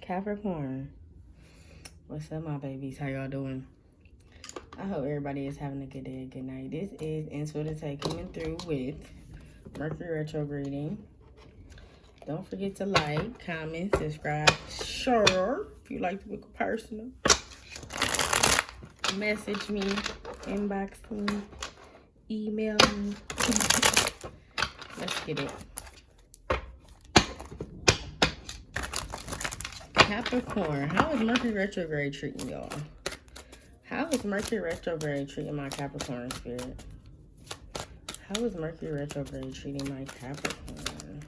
Capricorn. What's up, my babies? How y'all doing? I hope everybody is having a good day, good night. This is Into the Take coming through with Mercury retrograding. Don't forget to like, comment, subscribe, share if you like to book a personal. Message me, inbox me, email me. Let's get it. Capricorn, how is Mercury retrograde treating y'all? How is Mercury retrograde treating my Capricorn spirit? How is Mercury retrograde treating my Capricorns?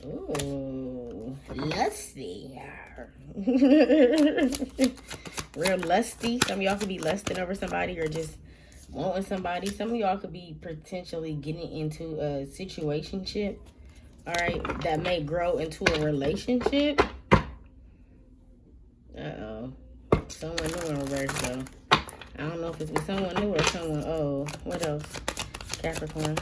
Ooh, lusty. Real lusty. Some of y'all could be lusting over somebody or just wanting somebody. Some of y'all could be potentially getting into a situationship. All right, that may grow into a relationship. Uh-oh. Someone new in reverse, though. I don't know if it's with someone new or someone old. What else? Capricorn.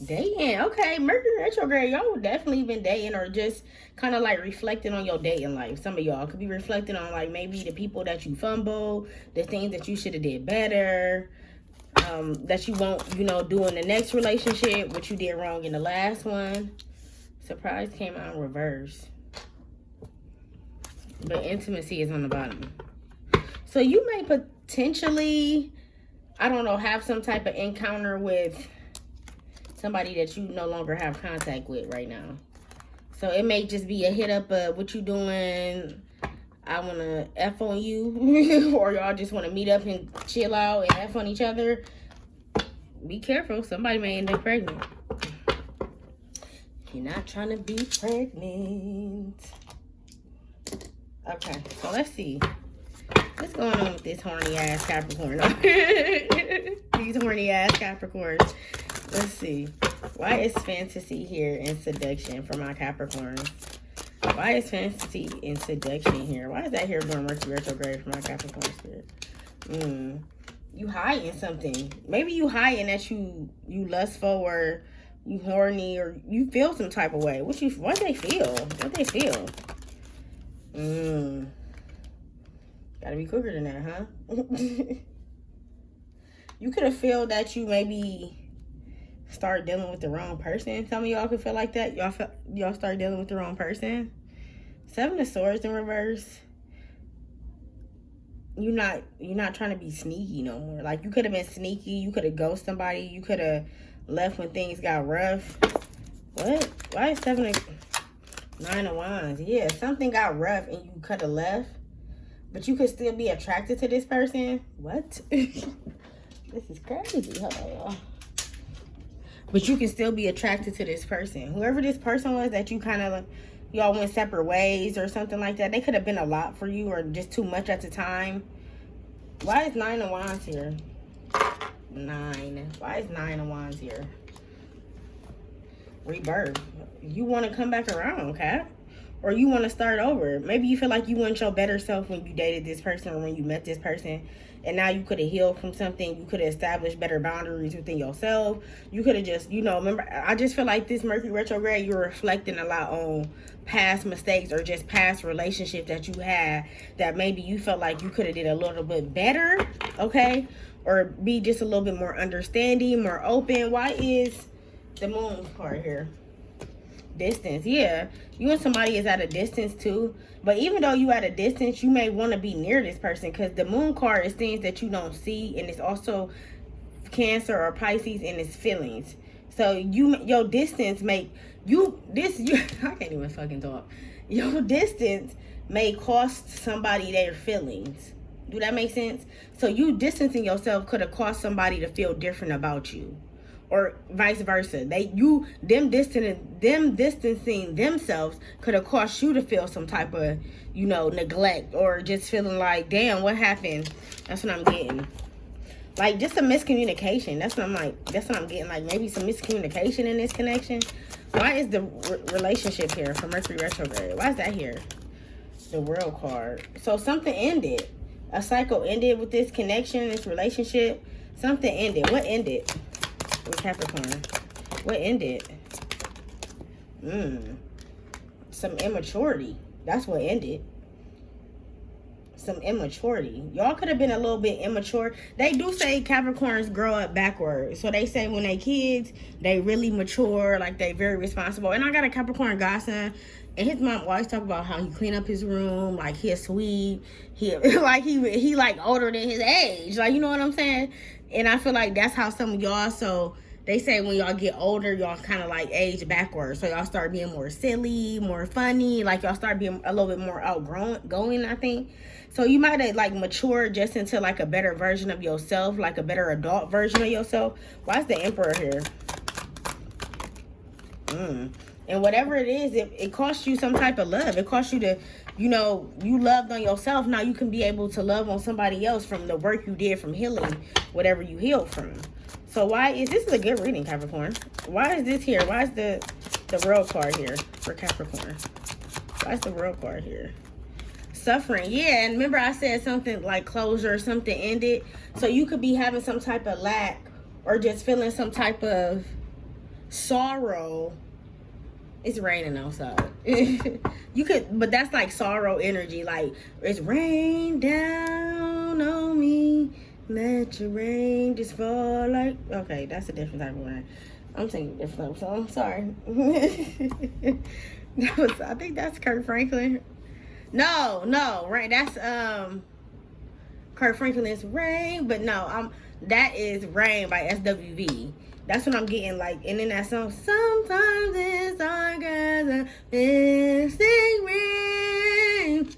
Dating. Okay, Mercury retrograde. Y'all would definitely been dating or just kind of like reflecting on your dating life. Some of y'all could be reflecting on like maybe the people that you fumbled, the things that you should have did better. That you won't, do in the next relationship, what you did wrong in the last one. Surprise came out in reverse. But intimacy is on the bottom. So you may potentially, I don't know, have some type of encounter with somebody that you no longer have contact with right now. So it may just be a hit up of what you doing. I want to F on you. Or y'all just want to meet up and chill out and F on each other. Be careful. Somebody may end up pregnant. You're not trying to be pregnant. Okay, so let's see. What's going on with this horny ass Capricorn? These horny ass Capricorns. Let's see. Why is fantasy here and seduction for my Capricorns? Why is fantasy and seduction here? Why is that here going Mercury retrograde for my Capricorn spirit? You hiding something. Maybe you hiding that you lustful or you horny or you feel some type of way. What they feel? What they feel? Gotta be quicker than that, huh? You could have felt that you maybe start dealing with the wrong person. Some of y'all could feel like that. Y'all start dealing with the wrong person. 7 of Swords in reverse. You're not trying to be sneaky no more. Like you could have been sneaky. You could have ghosted somebody. You could have left when things got rough. What? Why is 9 of Wands? Yeah, something got rough and you could have left, but you could still be attracted to this person. What? This is crazy. Hold on. But you can still be attracted to this person. Whoever this person was that you kind of, y'all went separate ways or something like that. They could have been a lot for you or just too much at the time. Why is 9 of Wands here? 9. Why is 9 of Wands here? Rebirth. You want to come back around, Cap? Or you want to start over. Maybe you feel like you weren't your better self when you dated this person or when you met this person. And now you could have healed from something. You could have established better boundaries within yourself. You could have just, remember, I just feel like this Mercury retrograde, you're reflecting a lot on past mistakes or just past relationships that you had that maybe you felt like you could have did a little bit better, okay? Or be just a little bit more understanding, more open. Why is the moon part here? Distance. Yeah, you and somebody is at a distance too, but even though you at a distance, you may want to be near this person because the moon card is things that you don't see, and it's also Cancer or Pisces and it's feelings. So your distance make you I can't even fucking talk. Your distance may cost somebody their feelings. Do that make sense? So you distancing yourself could have caused somebody to feel different about you. Or vice versa. Them distancing themselves could have caused you to feel some type of, neglect or just feeling like, damn, what happened? That's what I'm getting. Like just a miscommunication. That's what I'm getting. Like maybe some miscommunication in this connection. Why is the relationship here for Mercury retrograde? Why is that here? The World card. So something ended. A cycle ended with this connection, this relationship. Something ended. What ended? With Capricorn. What ended? some immaturity. That's what ended. Some immaturity. Y'all could have been a little bit immature. They do say Capricorns grow up backwards. So they say when they kids, they really mature, like they very responsible. And I got a Capricorn godson, and his mom always talk about how he clean up his room, like he's sweet. He like he like older than his age. Like, you know what I'm saying? And I feel like that's how some of y'all, so they say when y'all get older, y'all kind of like age backwards. So y'all start being more silly, more funny. Like y'all start being a little bit more outgoing, I think. So you might have like matured just into like a better version of yourself, like a better adult version of yourself. Why is the Emperor here? And whatever it is, it costs you some type of love. It costs you to, you know, you loved on yourself. Now you can be able to love on somebody else from the work you did from healing, whatever you healed from. So why is this a good reading, Capricorn? Why is this here? Why is the World card here for Capricorn? Why is the World card here? Suffering. Yeah, and remember I said something like closure or something ended. So you could be having some type of lack or just feeling some type of sorrow. It's raining outside. You could, but that's like sorrow energy. Like it's rain down on me. Let your rain just fall like... Okay, that's a different type of rain. I'm singing different, so I'm sorry. I think that's Kurt Franklin. No, right? That's Kurt Franklin's Rain, but no, that is Rain by SWV. That's what I'm getting, like, and in that song, sometimes it's dark as a mystic rain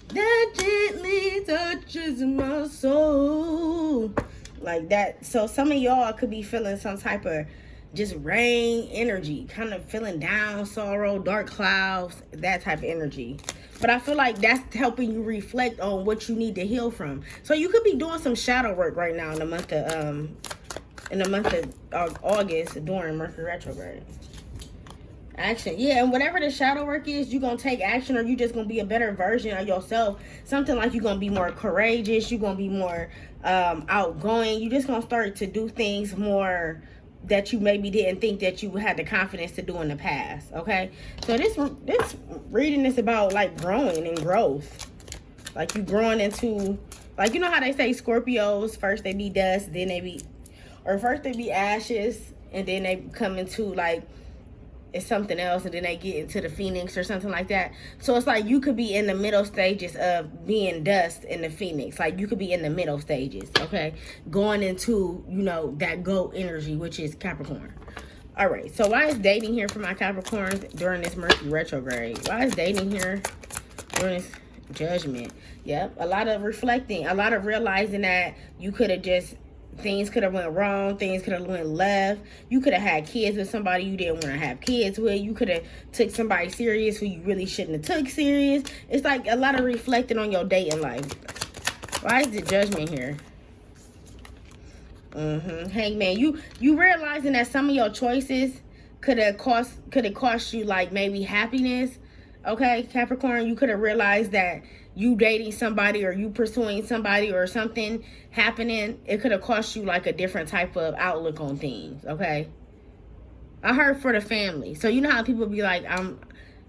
that gently touches my soul. Like that. So some of y'all could be feeling some type of just rain energy, kind of feeling down, sorrow, dark clouds, that type of energy. But I feel like that's helping you reflect on what you need to heal from. So you could be doing some shadow work right now in the month of August during Mercury retrograde. Action. Yeah, and whatever the shadow work is, you're going to take action, or you just going to be a better version of yourself. Something like you're going to be more courageous. You're going to be more outgoing. You're just going to start to do things more that you maybe didn't think that you had the confidence to do in the past. Okay? So this reading is about like growing and growth. Like you growing into, like, you know how they say Scorpios, first they be dust, then they be, or first they be ashes, and then they come into like, it's something else, and then they get into the phoenix or something like that. So it's like you could be in the middle stages of being dust in the phoenix. Like you could be in the middle stages, okay? Going into, you know, that goat energy, which is Capricorn. All right, so why is dating here for my Capricorns during this Mercury retrograde? Why is dating here during this Judgment? Yep, a lot of reflecting, a lot of realizing that you could have just, things could have went wrong, things could have went left. You could have had kids with somebody you didn't want to have kids with. You could have took somebody serious who you really shouldn't have took serious. It's like a lot of reflecting on your dating life. Why is the Judgment here? Hangman. You realizing that some of your choices could have cost you like maybe happiness. Okay, Capricorn, you could have realized that you dating somebody or you pursuing somebody or something happening, it could have cost you like a different type of outlook on things, okay? I heard for the family. So you know how people be like,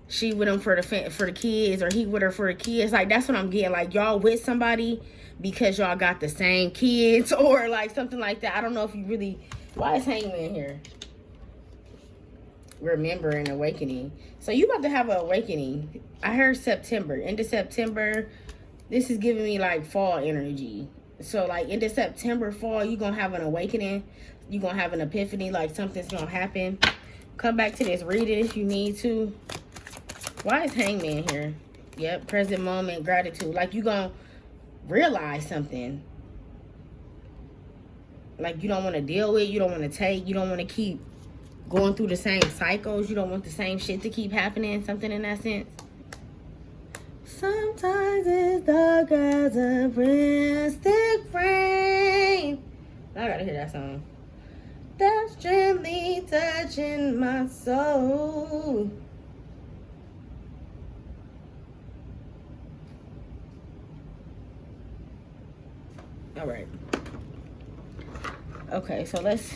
she with him for the kids, or he with her for the kids. Like, that's what I'm getting. Like, y'all with somebody because y'all got the same kids or like something like that. I don't know if you really... Why is Hangman here? Remember and awakening. So you about to have an awakening. I heard September, end of September. This is giving me like fall energy. So like end of September, fall, you're gonna have an awakening. You're gonna have an epiphany, like something's gonna happen. Come back to this reading if you need to. Why is Hangman here? Yep, present moment, gratitude. Like you gonna realize something. Like you don't want to deal with, you don't want to take, you don't want to keep going through the same cycles. You don't want the same shit to keep happening. Something in that sense. Sometimes it's dark as a mystic rain. I gotta hear that song. That's gently touching my soul. All right. Okay, so let's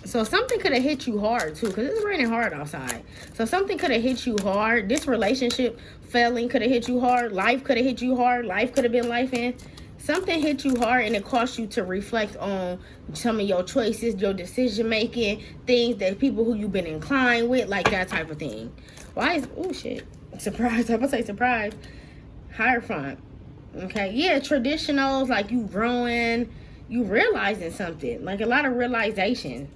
So something could have hit you hard too, because it's raining hard outside. So something could have hit you hard. This relationship failing could have hit you hard. Life could have hit you hard. Life could have been life in. Something hit you hard, and it caused you to reflect on some of your choices, your decision making, things that people who you've been inclined with, like that type of thing. Why is, oh shit, surprise, I'm gonna say surprise. Hierophant. Okay, yeah, traditionals, like you growing, you realizing something, like a lot of realization.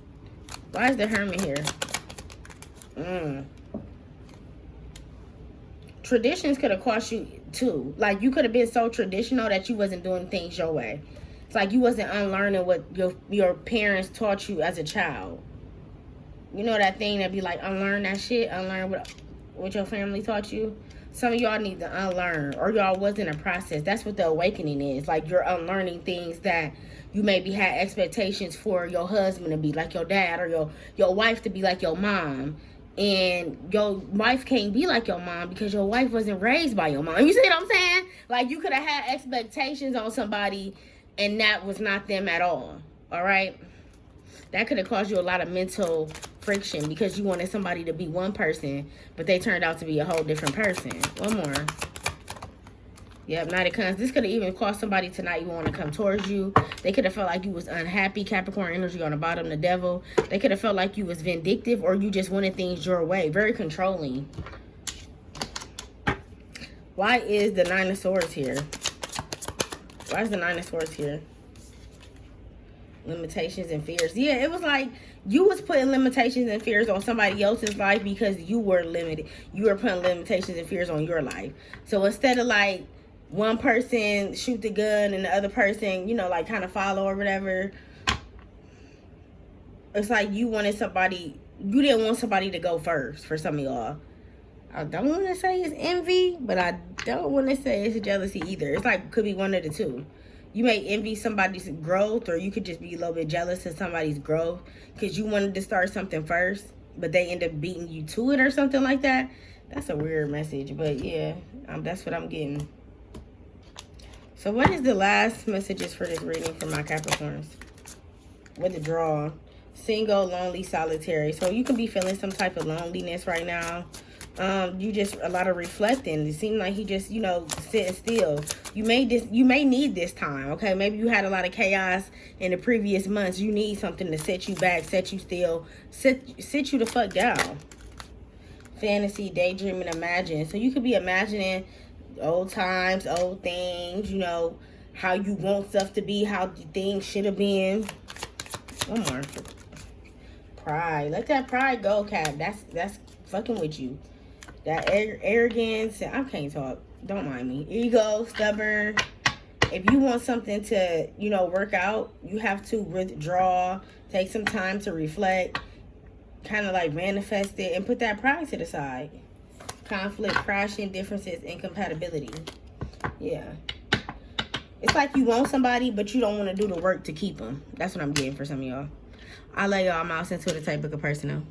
Why is the Hermit here? Traditions could have cost you too. Like you could have been so traditional that you wasn't doing things your way. It's like you wasn't unlearning what your parents taught you as a child. You know that thing that be like, unlearn that shit, unlearn what your family taught you. Some of y'all need to unlearn, or y'all wasn't a process. That's what the awakening is. Like you're unlearning things that you maybe had expectations for your husband to be like your dad, or your wife to be like your mom. And your wife can't be like your mom because your wife wasn't raised by your mom. You see what I'm saying? Like you could have had expectations on somebody and that was not them at all. All right? That could have caused you a lot of mental friction because you wanted somebody to be one person, but they turned out to be a whole different person. One more. Yep, Knight of Cups. This could have even caused somebody to not even want to come towards you. They could have felt like you was unhappy. Capricorn energy on the bottom, the devil. They could have felt like you was vindictive, or you just wanted things your way. Very controlling. Why is the Nine of Swords here? Why is the Nine of Swords here? Limitations and fears. Yeah, it was like you was putting limitations and fears on somebody else's life because you were limited. You were putting limitations and fears on your life. So instead of like one person shoot the gun and the other person, you know, like kind of follow or whatever, it's like you wanted somebody, you didn't want somebody to go first for some of y'all. I don't want to say it's envy, but I don't want to say it's jealousy either. It's like, could be one of the two. You may envy somebody's growth, or you could just be a little bit jealous of somebody's growth because you wanted to start something first, but they end up beating you to it or something like that. That's a weird message, but yeah, that's what I'm getting. So what is the last messages for this reading for my Capricorns? With the draw. Single, lonely, solitary. So you could be feeling some type of loneliness right now. You just a lot of reflecting. It seemed like he just, you know, sitting still. You may need this time, okay? Maybe you had a lot of chaos in the previous months. You need something to set you back, set you still, sit you the fuck down. Fantasy, daydreaming, imagine. So you could be imagining old times, old things, you know, how you want stuff to be, how things should have been. One more. Pride. Let that pride go, Cap. That's fucking with you. That arrogance. I can't talk. Don't mind me. Ego, stubborn. If you want something to, you know, work out, you have to withdraw. Take some time to reflect. Kind of like manifest it and put that pride to the side. Conflict, crashing, differences, incompatibility. Yeah. It's like you want somebody, but you don't want to do the work to keep them. That's what I'm getting for some of y'all. I'll let y'all. I'm out into the type of a person though.